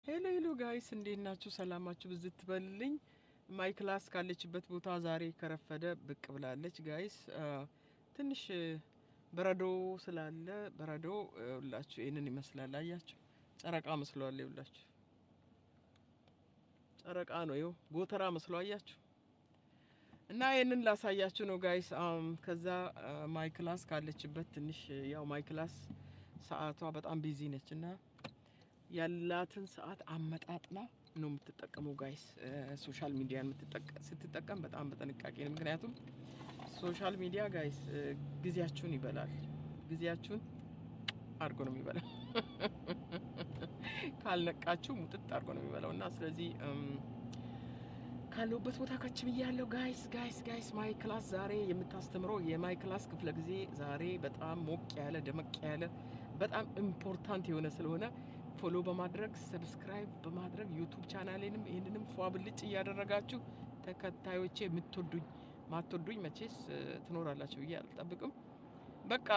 ሄሎ ሄሎ ጋይስ እንዴት ናችሁ? ሰላማችሁ ብዝት ትበልልኝ። ማይ ክላስ ካለችበት ቦታ ዛሬ ከረፈደ ብቅ ብላለች ጋይስ። ትንሽ በረዶ ስላለ በረዶ ሁላችሁ ይህንን ይመስላል። አያችሁ ጨረቃ መስሏል። ሁላችሁ ጨረቃ ነው ይኸው ጎተራ መስሎ አያችሁ። እና ይህንን ላሳያችሁ ነው ጋይስ። ከዛ ማይ ክላስ ካለችበት ትንሽ ያው ማይ ክላስ ሰዓቷ በጣም ቢዚ ነች እና ያላትን ሰዓት አመጣጥና ነው የምትጠቀመው ጋይስ። ሶሻል ሚዲያን ስትጠቀም በጣም በጥንቃቄ ነው። ምክንያቱም ሶሻል ሚዲያ ጋይስ ጊዜያችሁን ይበላል። ጊዜያችሁን አድርጎ ነው የሚበላው። ካልነቃችሁ ሙጥጥ አድርጎ ነው የሚበላው እና ስለዚህ ካለሁበት ቦታ ከች ብያለሁ ጋይስ። ማይ ክላስ ዛሬ የምታስተምረው የማይ ክላስ ክፍለ ጊዜ ዛሬ በጣም ሞቅ ያለ ደመቅ ያለ በጣም ኢምፖርታንት የሆነ ስለሆነ ፎሎ በማድረግ ሰብስክራይብ በማድረግ ዩቲዩብ ቻናሌንም ይሄንንም ፏ ብልጭ እያደረጋችሁ ተከታዮቼ የምትወዱኝ ማትወዱኝ መቼስ ትኖራላችሁ ብዬ አልጠብቅም። በቃ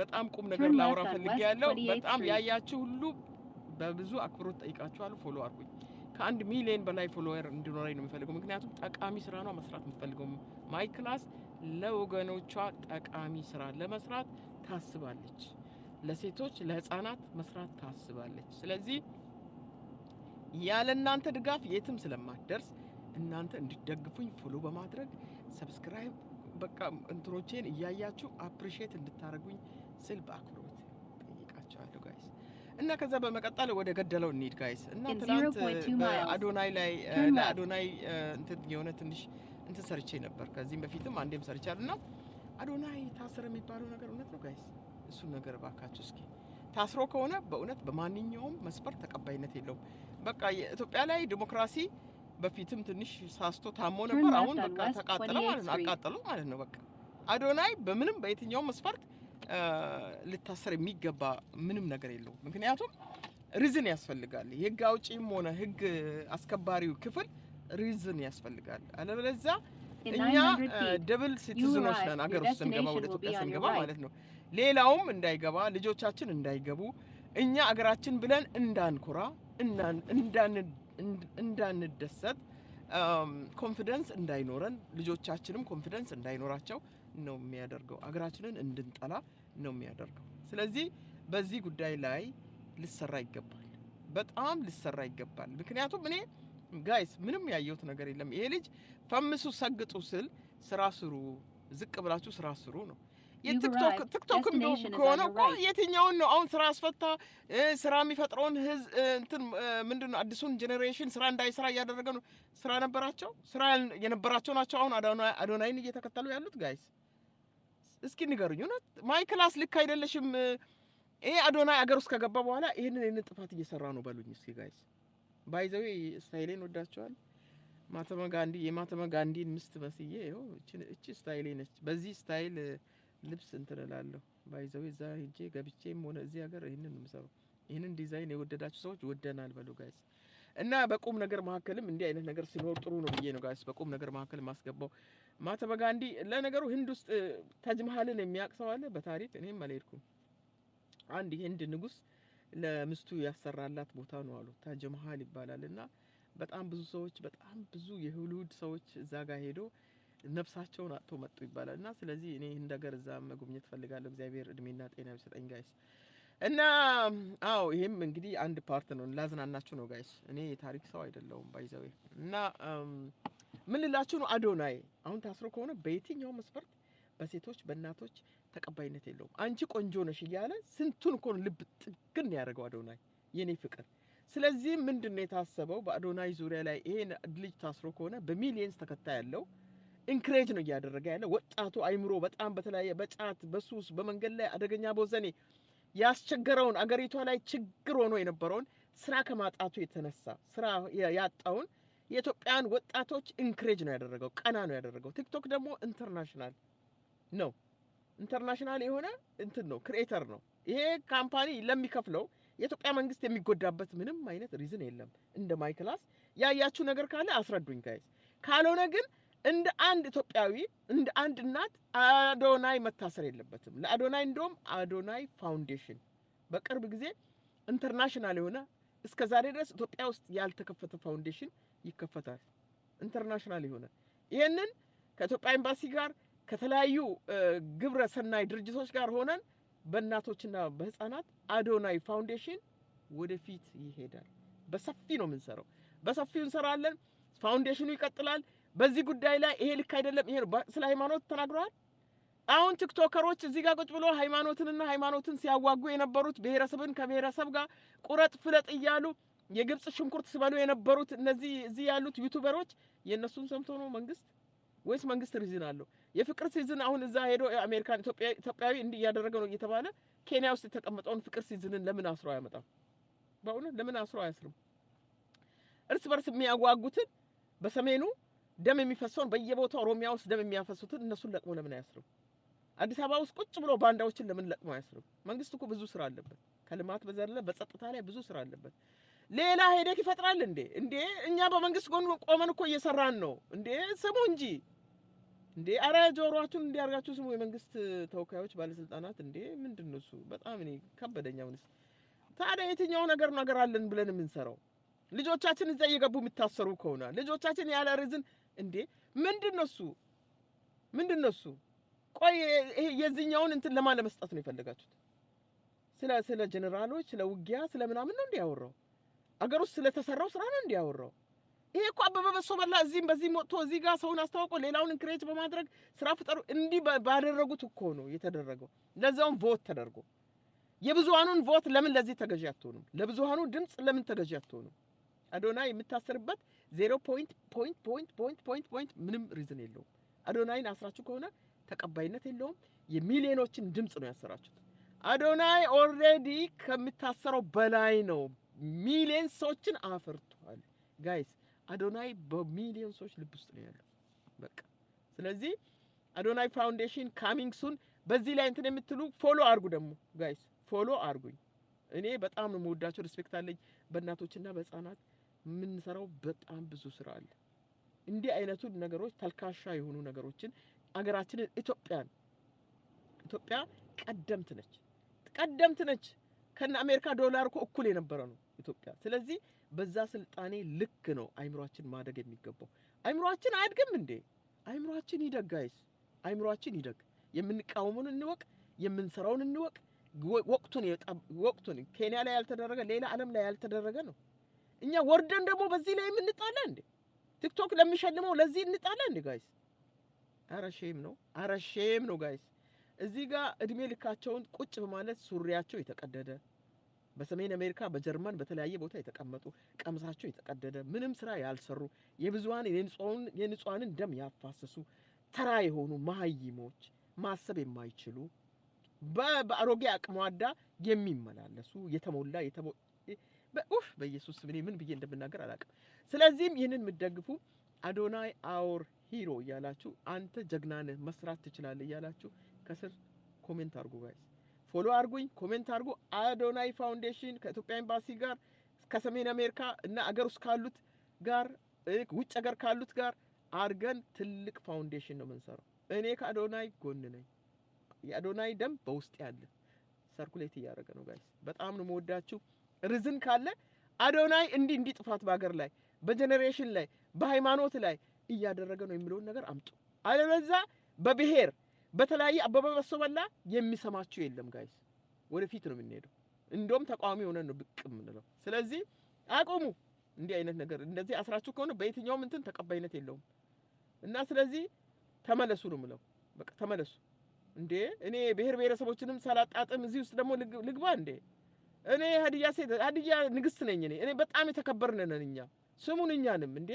በጣም ቁም ነገር ላውራ ፈልጌያለሁ። በጣም ያያችሁ ሁሉ በብዙ አክብሮት ጠይቃችኋለሁ። ፎሎ አድርጉኝ። ከ1 ሚሊዮን በላይ ፎሎወር እንዲኖረኝ ነው የምፈልገው። ምክንያቱም ጠቃሚ ስራ ነው መስራት የምፈልገው። ማይ ክላስ ለወገኖቿ ጠቃሚ ስራ ለመስራት ታስባለች። ለሴቶች ለህፃናት መስራት ታስባለች። ስለዚህ ያለ እናንተ ድጋፍ የትም ስለማትደርስ እናንተ እንድትደግፉኝ ፎሎ በማድረግ ሰብስክራይብ በቃ እንትሮቼን እያያችሁ አፕሪሺየት እንድታረጉኝ ስል በአክብሮት ጠይቃችኋለሁ ጋይስ። እና ከዛ በመቀጠል ወደ ገደለው እንሂድ ጋይስ። እና ትናንት በአዶናይ ላይ ለአዶናይ እንትን የሆነ ትንሽ እንትን ሰርቼ ነበር። ከዚህም በፊትም አንዴም ሰርቻለሁ። እና አዶናይ ታሰረ የሚባለው ነገር እውነት ነው ጋይስ? እሱን ነገር ባካችሁ እስኪ ታስሮ ከሆነ በእውነት በማንኛውም መስፈርት ተቀባይነት የለውም። በቃ የኢትዮጵያ ላይ ዲሞክራሲ በፊትም ትንሽ ሳስቶ ታሞ ነበር። አሁን በቃ ተቃጠለ ማለት ነው፣ አቃጠሉ ማለት ነው። በቃ አዶናይ በምንም በየትኛውም መስፈርት ልታሰር የሚገባ ምንም ነገር የለውም። ምክንያቱም ሪዝን ያስፈልጋል። የህግ አውጪም ሆነ ህግ አስከባሪው ክፍል ሪዝን ያስፈልጋል። አለበለዚያ እኛ ደብል ሲቲዝኖች ነን አገር ውስጥ ስንገባ ወደ ኢትዮጵያ ስንገባ ማለት ነው። ሌላውም እንዳይገባ ልጆቻችን እንዳይገቡ እኛ አገራችን ብለን እንዳንኮራ እንዳንደሰት ኮንፊደንስ እንዳይኖረን ልጆቻችንም ኮንፊደንስ እንዳይኖራቸው ነው የሚያደርገው። አገራችንን እንድንጠላ ነው የሚያደርገው። ስለዚህ በዚህ ጉዳይ ላይ ልሰራ ይገባል፣ በጣም ልሰራ ይገባል። ምክንያቱም እኔ ጋይስ ምንም ያየሁት ነገር የለም። ይሄ ልጅ ፈምሱ ሰግጡ ስል ስራ ስሩ፣ ዝቅ ብላችሁ ስራ ስሩ ነው። የቲክቶክም ከሆነ እኮ የትኛውን ነው አሁን ስራ አስፈታ ስራ የሚፈጥረውን ህዝብ እንትን ምንድነው አዲሱን ጄኔሬሽን ስራ እንዳይሰራ እያደረገ ነው። ስራ ነበራቸው፣ ስራ የነበራቸው ናቸው አሁን አዶናይን እየተከተሉ ያሉት ጋይስ። እስኪ ንገሩኝ፣ እውነት ማይ ክላስ ልክ አይደለሽም? ይሄ አዶናይ አገር ውስጥ ከገባ በኋላ ይሄንን ጥፋት እየሰራ ነው በሉኝ እስኪ ጋይስ። ባይዘዌ ስታይሌን ወዳቸዋል። የማተማ ጋንዲን ምስት መስዬ ይኸው እቺ ስታይሌ ነች። በዚህ ስታይል ልብስ እንትን እላለሁ። ባይዘዌ እዛ ሄጄ ገብቼም ሆነ እዚህ ሀገር ይሄንን ነው የምሰራው። ይሄንን ዲዛይን የወደዳችሁ ሰዎች ወደናል በሉ ጋይስ። እና በቁም ነገር መካከልም እንዲህ አይነት ነገር ሲኖር ጥሩ ነው ብዬ ነው ጋይስ በቁም ነገር መካከል ማስገባው። ማተማ ጋንዲ ለነገሩ ህንድ ውስጥ ታጅ መሀልን የሚያውቅ ሰው አለ በታሪክ? እኔም አልሄድኩም። አንድ የህንድ ንጉስ ለምስቱ ያሰራላት ቦታ ነው አሉ። ታጅ መሀል ይባላል። እና በጣም ብዙ ሰዎች በጣም ብዙ የሆሊውድ ሰዎች እዛ ጋር ሄዶ ነፍሳቸውን አጥቶ መጡ ይባላል። እና ስለዚህ እኔ እንደ ሀገር እዛ መጎብኘት ፈልጋለሁ። እግዚአብሔር እድሜና ጤና ይሰጠኝ ጋይስ። እና አዎ ይሄም እንግዲህ አንድ ፓርት ነው፣ ላዝናናችሁ ነው ጋይስ። እኔ የታሪክ ሰው አይደለሁም ባይዘዌ። እና ምን ልላችሁ ነው፣ አዶናይ አሁን ታስሮ ከሆነ በየትኛው መስፈርት በሴቶች በእናቶች ተቀባይነት የለውም። አንቺ ቆንጆ ነሽ እያለ ስንቱን እኮ ልብ ጥግን ያደርገው አዶናይ የኔ ፍቅር። ስለዚህ ምንድነው የታሰበው በአዶናይ ዙሪያ ላይ ይሄን ልጅ ታስሮ ከሆነ በሚሊየንስ ተከታይ ያለው ኢንክሬጅ ነው እያደረገ ያለ ወጣቱ አይምሮ በጣም በተለያየ በጫት በሱስ በመንገድ ላይ አደገኛ ቦዘኔ ያስቸገረውን አገሪቷ ላይ ችግር ሆኖ የነበረውን ስራ ከማጣቱ የተነሳ ስራ ያጣውን የኢትዮጵያን ወጣቶች ኢንክሬጅ ነው ያደረገው፣ ቀና ነው ያደረገው። ቲክቶክ ደግሞ ኢንተርናሽናል ነው፣ ኢንተርናሽናል የሆነ እንትን ነው፣ ክሬተር ነው። ይሄ ካምፓኒ ለሚከፍለው የኢትዮጵያ መንግስት የሚጎዳበት ምንም አይነት ሪዝን የለም። እንደ ማይ ክላስ ያያችሁ ነገር ካለ አስረዱኝ ጋይስ። ካልሆነ ግን እንደ አንድ ኢትዮጵያዊ እንደ አንድ እናት አዶናይ መታሰር የለበትም። ለአዶናይ እንደውም አዶናይ ፋውንዴሽን በቅርብ ጊዜ ኢንተርናሽናል የሆነ እስከ ዛሬ ድረስ ኢትዮጵያ ውስጥ ያልተከፈተ ፋውንዴሽን ይከፈታል ኢንተርናሽናል ይሆናል ይሄንን ከኢትዮጵያ ኤምባሲ ጋር ከተለያዩ ግብረ ሰናይ ድርጅቶች ጋር ሆነን በእናቶችና በህፃናት አዶናይ ፋውንዴሽን ወደፊት ይሄዳል በሰፊ ነው የምንሰራው በሰፊው እንሰራለን ፋውንዴሽኑ ይቀጥላል በዚህ ጉዳይ ላይ ይሄ ልክ አይደለም ይሄ ስለ ሃይማኖት ተናግረዋል አሁን ቲክቶከሮች እዚህ ጋር ቁጭ ብሎ ሃይማኖትን ሲያዋጉ የነበሩት ብሔረሰብን ከብሔረሰብ ጋር ቁረጥ ፍለጥ እያሉ የግብጽ ሽንኩርት ሲበሉ የነበሩት እነዚህ እዚህ ያሉት ዩቲዩበሮች የነሱን ሰምቶ ነው መንግስት ወይስ መንግስት ሪዝን አለው የፍቅር ሲዝን አሁን እዛ ሄዶ አሜሪካን ኢትዮጵያዊ እንዲህ ያደረገ ነው እየተባለ ኬንያ ውስጥ የተቀመጠውን ፍቅር ሲዝንን ለምን አስሮ አያመጣም በእውነት ለምን አስሮ አያስርም እርስ በርስ የሚያዋጉትን በሰሜኑ ደም የሚፈሰውን በየቦታው ኦሮሚያ ውስጥ ደም የሚያፈሱትን እነሱን ለቅሞ ለምን አያስርም አዲስ አበባ ውስጥ ቁጭ ብሎ ባንዳዎችን ለምን ለቅሞ አያስርም መንግስት እኮ ብዙ ስራ አለበት ከልማት በዘለለ በጸጥታ ላይ ብዙ ስራ አለበት ሌላ ሄደክ ይፈጥራል እንዴ እኛ በመንግስት ጎን ቆመን እኮ እየሰራን ነው እንዴ ስሙ እንጂ እንዴ አረ ጆሮአችሁን እንዲያርጋችሁ ስሙ የመንግስት ተወካዮች ባለስልጣናት እንዴ ምንድነው እሱ በጣም እኔ ከበደኛውንስ ታዲያ የትኛው ነገር አለን ብለን የምንሰራው ልጆቻችን እዛ እየገቡ የሚታሰሩ ከሆነ ልጆቻችን ያለ ሪዝን እንዴ ምንድነው እሱ ቆይ የዚህኛውን እንትን ለማን ለመስጠት ነው የፈለጋችሁት ስለ ጀነራሎች ስለ ውጊያ ስለ ምናምን ነው እንዲያወራው አገር ውስጥ ስለተሰራው ስራ ነው እንዲያወራው ይሄ እኮ አበበ በሶ በላ እዚህም በዚህም ወጥቶ እዚህ ጋር ሰውን አስተዋውቆ ሌላውን ኢንክሬጅ በማድረግ ስራ ፍጠሩ እንዲህ ባደረጉት እኮ ነው የተደረገው ለዛውም ቮት ተደርጎ የብዙሃኑን ቮት ለምን ለዚህ ተገዢ አትሆኑም ለብዙሃኑ ድምጽ ለምን ተገዢ አትሆኑም አዶናይ የምታሰርበት 0.point ምንም ሪዝን የለውም አዶናይን አስራችሁ ከሆነ ተቀባይነት የለውም የሚሊዮኖችን ድምጽ ነው ያሰራችሁት አዶናይ ኦልሬዲ ከምታሰረው በላይ ነው ሚሊዮን ሰዎችን አፈርቷል ጋይስ አዶናይ በሚሊዮን ሰዎች ልብ ውስጥ ነው ያለው በቃ ስለዚህ አዶናይ ፋውንዴሽን ካሚንግ ሱን በዚህ ላይ እንትን የምትሉ ፎሎ አርጉ ደግሞ ጋይስ ፎሎ አርጉኝ እኔ በጣም ነው የምወዳቸው ሪስፔክት አለኝ በእናቶችና በህፃናት ምን ሰራው በጣም ብዙ ስራ አለ እንዲህ አይነቱ ነገሮች ተልካሻ የሆኑ ነገሮችን አገራችንን ኢትዮጵያ ቀደምት ነች ከነ አሜሪካ ዶላር እኮ እኩል የነበረ ነው ኢትዮጵያ ስለዚህ በዛ ስልጣኔ ልክ ነው አይምሮአችን ማደግ የሚገባው አይምሮአችን አያድግም እንዴ አይምሮአችን ይደግ ጋይስ አይምሮአችን ይደግ የምንቃወሙን እንወቅ የምንሰራውን እንወቅ ወቅቱን ኬንያ ላይ ያልተደረገ ሌላ ዓለም ላይ ያልተደረገ ነው እኛ ወርደን ደግሞ በዚህ ላይ የምንጣላ እንዴ ቲክቶክ ለሚሸልመው ለዚህ እንጣላ እንዴ ጋይስ አረ ሼም ነው ጋይስ እዚህ ጋር እድሜ ልካቸውን ቁጭ በማለት ሱሪያቸው የተቀደደ በሰሜን አሜሪካ በጀርመን በተለያየ ቦታ የተቀመጡ ቀምሳቸው የተቀደደ ምንም ስራ ያልሰሩ የብዙሃን የንጹሃንን ደም ያፋሰሱ ተራ የሆኑ መሀይሞች ማሰብ የማይችሉ በአሮጌ አቅሟዳ የሚመላለሱ የተሞላ በኢየሱስ ምን ብዬ እንደምናገር አላውቅም ስለዚህም ይሄንን የምትደግፉ አዶናይ አወር ሂሮ እያላችሁ አንተ ጀግና ነህ መስራት ትችላለህ እያላችሁ ከስር ኮሜንት አርጉ ጋይስ ፎሎ አርጉኝ ኮሜንት አርጉ አዶናይ ፋውንዴሽን ከኢትዮጵያ ኤምባሲ ጋር ከሰሜን አሜሪካ እና አገር ውስጥ ካሉት ጋር ውጭ አገር ካሉት ጋር አርገን ትልቅ ፋውንዴሽን ነው የምንሰራው እኔ ከአዶናይ ጎን ነኝ የአዶናይ ደም በውስጥ ያለ ሰርኩሌት እያደረገ ነው ጋይስ በጣም ነው የምወዳችሁ ሪዝን ካለ አዶናይ እንዲህ ጥፋት በአገር ላይ በጀነሬሽን ላይ በሃይማኖት ላይ እያደረገ ነው የሚለውን ነገር አምጡ አለበዛ በብሔር በተለያየ አበበ በሶ በላ የሚሰማችሁ የለም ጋይስ ወደፊት ነው የምንሄደው እንደውም ተቃዋሚ ሆነን ነው ብቅ የምንለው ስለዚህ አቆሙ እንዲህ አይነት ነገር እንደዚህ አስራችሁ ከሆነ በየትኛውም እንትን ተቀባይነት የለውም እና ስለዚህ ተመለሱ ነው የምለው በቃ ተመለሱ እንዴ እኔ ብሔረሰቦችንም ሳላጣጥም እዚህ ውስጥ ደግሞ ልግባ እንዴ እኔ ሀዲያ ንግስት ነኝ እኔ በጣም የተከበርን ነን እኛ ስሙን እኛንም እንዴ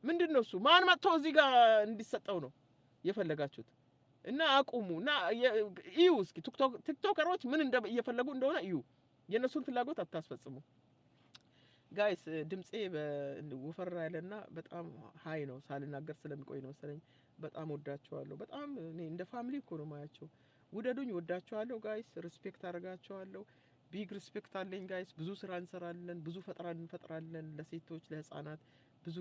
ምንድነው እሱ ማን መጥቶ እዚህ ጋር እንዲሰጠው ነው የፈለጋችሁት እና አቁሙና እዩ እስኪ ቲክቶከሮች ምን እየፈለጉ እንደሆነ እዩ የነሱን ፍላጎት አታስፈጽሙ ጋይስ ድምጼ ወፈራ ያለና በጣም ሃይ ነው ሳልናገር ስለሚቆይ ነው መሰለኝ በጣም ወዳቸዋለሁ በጣም እኔ እንደ ፋሚሊ እኮ ነው ማያቸው ውደዱኝ ወዳቸዋለሁ ጋይስ ሪስፔክት አደርጋቸዋለሁ ቢግ ሪስፔክት አለኝ ጋይስ ብዙ ስራ እንሰራለን ብዙ ፈጠራለን ለሴቶች ለህፃናት ብዙ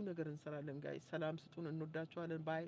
ነገር እንሰራለን ጋይስ ሰላም ስጡን እንወዳቸዋለን ባይ